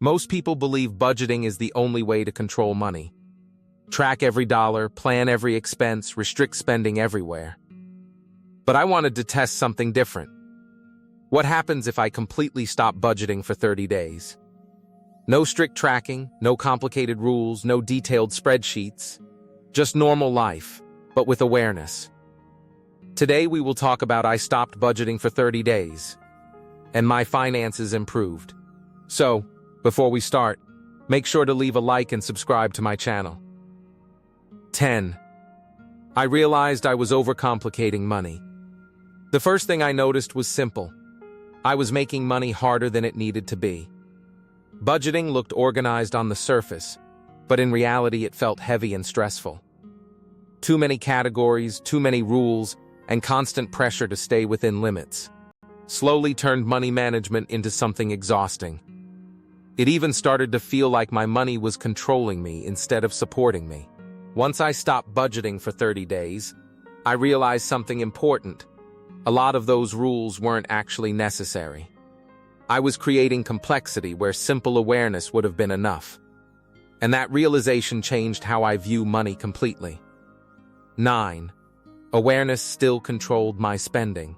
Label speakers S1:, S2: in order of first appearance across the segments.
S1: Most people believe budgeting is the only way to control money. Track every dollar, plan every expense, restrict spending everywhere. But I wanted to test something different. What happens if I completely stop budgeting for 30 days? No strict tracking, no complicated rules, no detailed spreadsheets. Just normal life, but with awareness. Today we will talk about I stopped budgeting for 30 days, and my finances improved. So, before we start, make sure to leave a like and subscribe to my channel. 10. I realized I was overcomplicating money. The first thing I noticed was simple. I was making money harder than it needed to be. Budgeting looked organized on the surface, but in reality it felt heavy and stressful. Too many categories, too many rules, and constant pressure to stay within limits slowly turned money management into something exhausting. It even started to feel like my money was controlling me instead of supporting me. Once I stopped budgeting for 30 days, I realized something important. A lot of those rules weren't actually necessary. I was creating complexity where simple awareness would have been enough. And that realization changed how I view money completely. 9. Awareness still controlled my spending.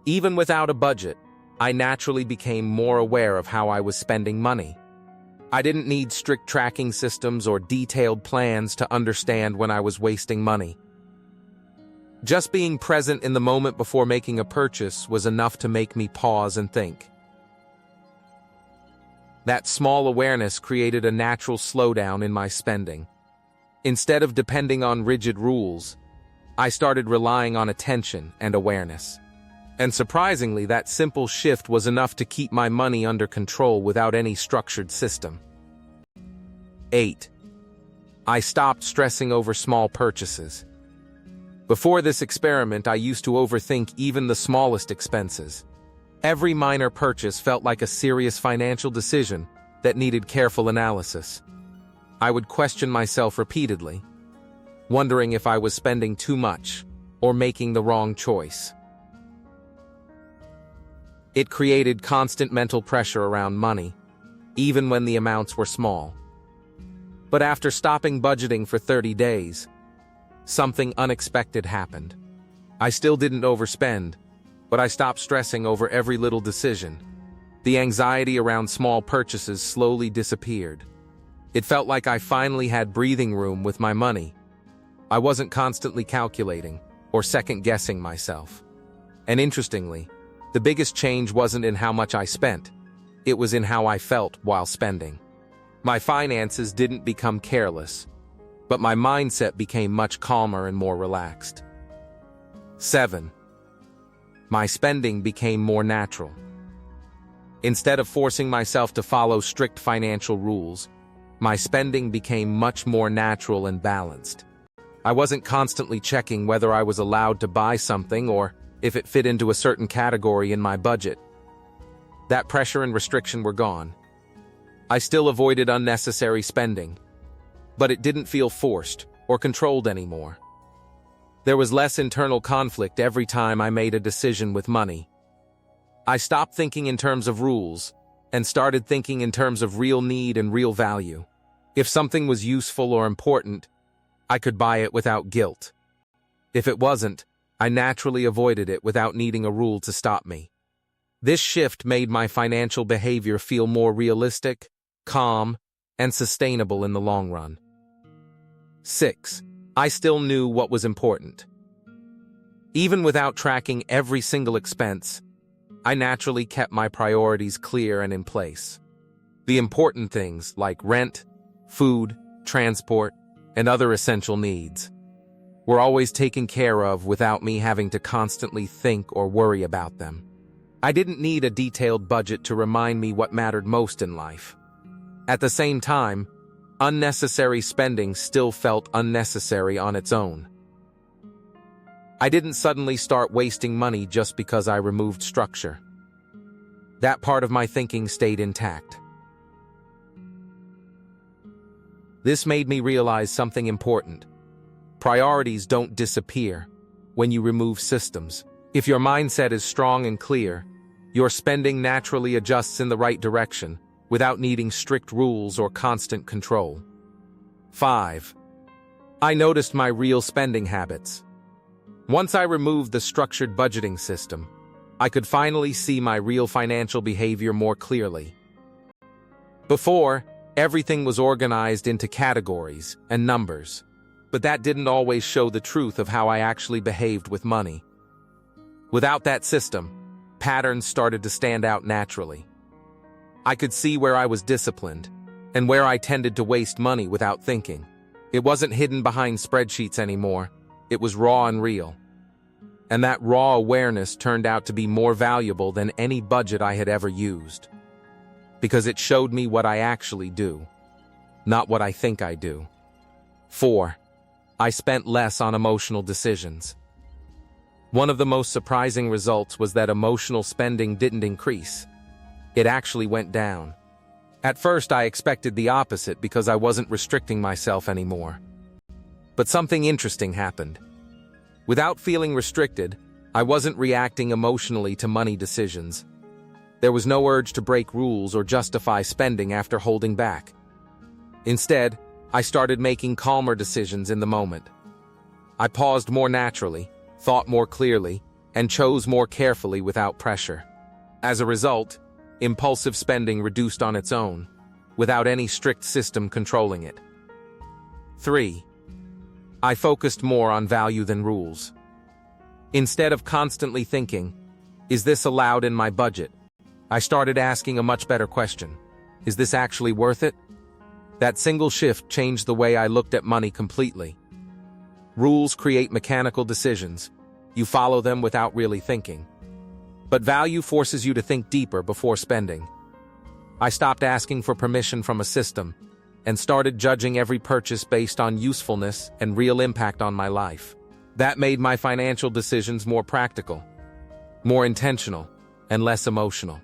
S1: Even without a budget, I naturally became more aware of how I was spending money. I didn't need strict tracking systems or detailed plans to understand when I was wasting money. Just being present in the moment before making a purchase was enough to make me pause and think. That small awareness created a natural slowdown in my spending. Instead of depending on rigid rules, I started relying on attention and awareness. And surprisingly, that simple shift was enough to keep my money under control without any structured system. 8. I stopped stressing over small purchases. Before this experiment, I used to overthink even the smallest expenses. Every minor purchase felt like a serious financial decision that needed careful analysis. I would question myself repeatedly, wondering if I was spending too much or making the wrong choice. It created constant mental pressure around money, even when the amounts were small. But after stopping budgeting for 30 days, something unexpected happened. I still didn't overspend, but I stopped stressing over every little decision. The anxiety around small purchases slowly disappeared. It felt like I finally had breathing room with my money. I wasn't constantly calculating or second-guessing myself. And interestingly, the biggest change wasn't in how much I spent. It was in how I felt while spending. My finances didn't become careless, but my mindset became much calmer and more relaxed. 7. My spending became more natural. Instead of forcing myself to follow strict financial rules, my spending became much more natural and balanced. I wasn't constantly checking whether I was allowed to buy something or if it fit into a certain category in my budget. That pressure and restriction were gone. I still avoided unnecessary spending, but it didn't feel forced or controlled anymore. There was less internal conflict every time I made a decision with money. I stopped thinking in terms of rules and started thinking in terms of real need and real value. If something was useful or important, I could buy it without guilt. If it wasn't, I naturally avoided it without needing a rule to stop me. This shift made my financial behavior feel more realistic, calm, and sustainable in the long run. 6. I still knew what was important. Even without tracking every single expense, I naturally kept my priorities clear and in place. The important things like rent, food, transport, and other essential needs were always taken care of without me having to constantly think or worry about them. I didn't need a detailed budget to remind me what mattered most in life. At the same time, unnecessary spending still felt unnecessary on its own. I didn't suddenly start wasting money just because I removed structure. That part of my thinking stayed intact. This made me realize something important. Priorities don't disappear when you remove systems. If your mindset is strong and clear, your spending naturally adjusts in the right direction, without needing strict rules or constant control. 5. I noticed my real spending habits. Once I removed the structured budgeting system, I could finally see my real financial behavior more clearly. Before, everything was organized into categories and numbers, but that didn't always show the truth of how I actually behaved with money. Without that system, patterns started to stand out naturally. I could see where I was disciplined and where I tended to waste money without thinking. It wasn't hidden behind spreadsheets anymore. It was raw and real. And that raw awareness turned out to be more valuable than any budget I had ever used. Because it showed me what I actually do, not what I think I do. 4. I spent less on emotional decisions. One of the most surprising results was that emotional spending didn't increase. It actually went down. At first, I expected the opposite because I wasn't restricting myself anymore. But something interesting happened. Without feeling restricted, I wasn't reacting emotionally to money decisions. There was no urge to break rules or justify spending after holding back. Instead, I started making calmer decisions in the moment. I paused more naturally, thought more clearly, and chose more carefully without pressure. As a result, impulsive spending reduced on its own, without any strict system controlling it. 3. I focused more on value than rules. Instead of constantly thinking, "Is this allowed in my budget?" I started asking a much better question. Is this actually worth it? That single shift changed the way I looked at money completely. Rules create mechanical decisions. You follow them without really thinking. But value forces you to think deeper before spending. I stopped asking for permission from a system and started judging every purchase based on usefulness and real impact on my life. That made my financial decisions more practical, more intentional, and less emotional.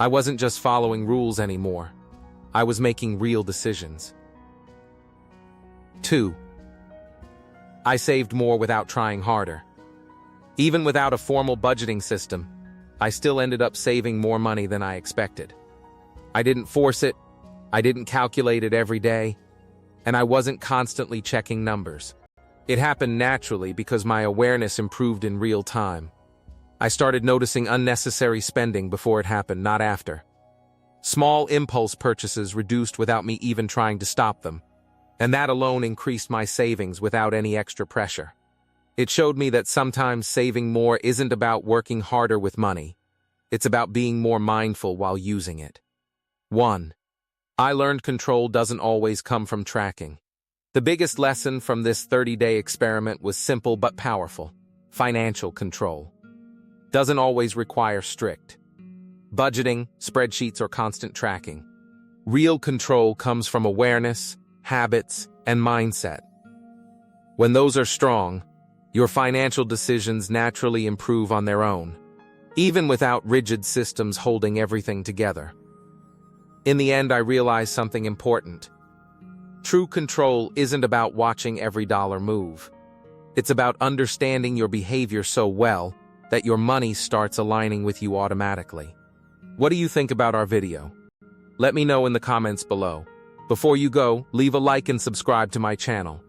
S1: I wasn't just following rules anymore. I was making real decisions. 2. I saved more without trying harder. Even without a formal budgeting system, I still ended up saving more money than I expected. I didn't force it, I didn't calculate it every day, and I wasn't constantly checking numbers. It happened naturally because my awareness improved in real time. I started noticing unnecessary spending before it happened, not after. Small impulse purchases reduced without me even trying to stop them, and that alone increased my savings without any extra pressure. It showed me that sometimes saving more isn't about working harder with money. It's about being more mindful while using it. 1. I learned control doesn't always come from tracking. The biggest lesson from this 30-day experiment was simple but powerful. Financial control doesn't always require strict budgeting, spreadsheets, or constant tracking. Real control comes from awareness, habits, and mindset. When those are strong, your financial decisions naturally improve on their own, even without rigid systems holding everything together. In the end, I realized something important. True control isn't about watching every dollar move. It's about understanding your behavior so well that your money starts aligning with you automatically. What do you think about our video? Let me know in the comments below. Before you go, leave a like and subscribe to my channel.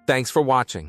S1: Thanks for watching.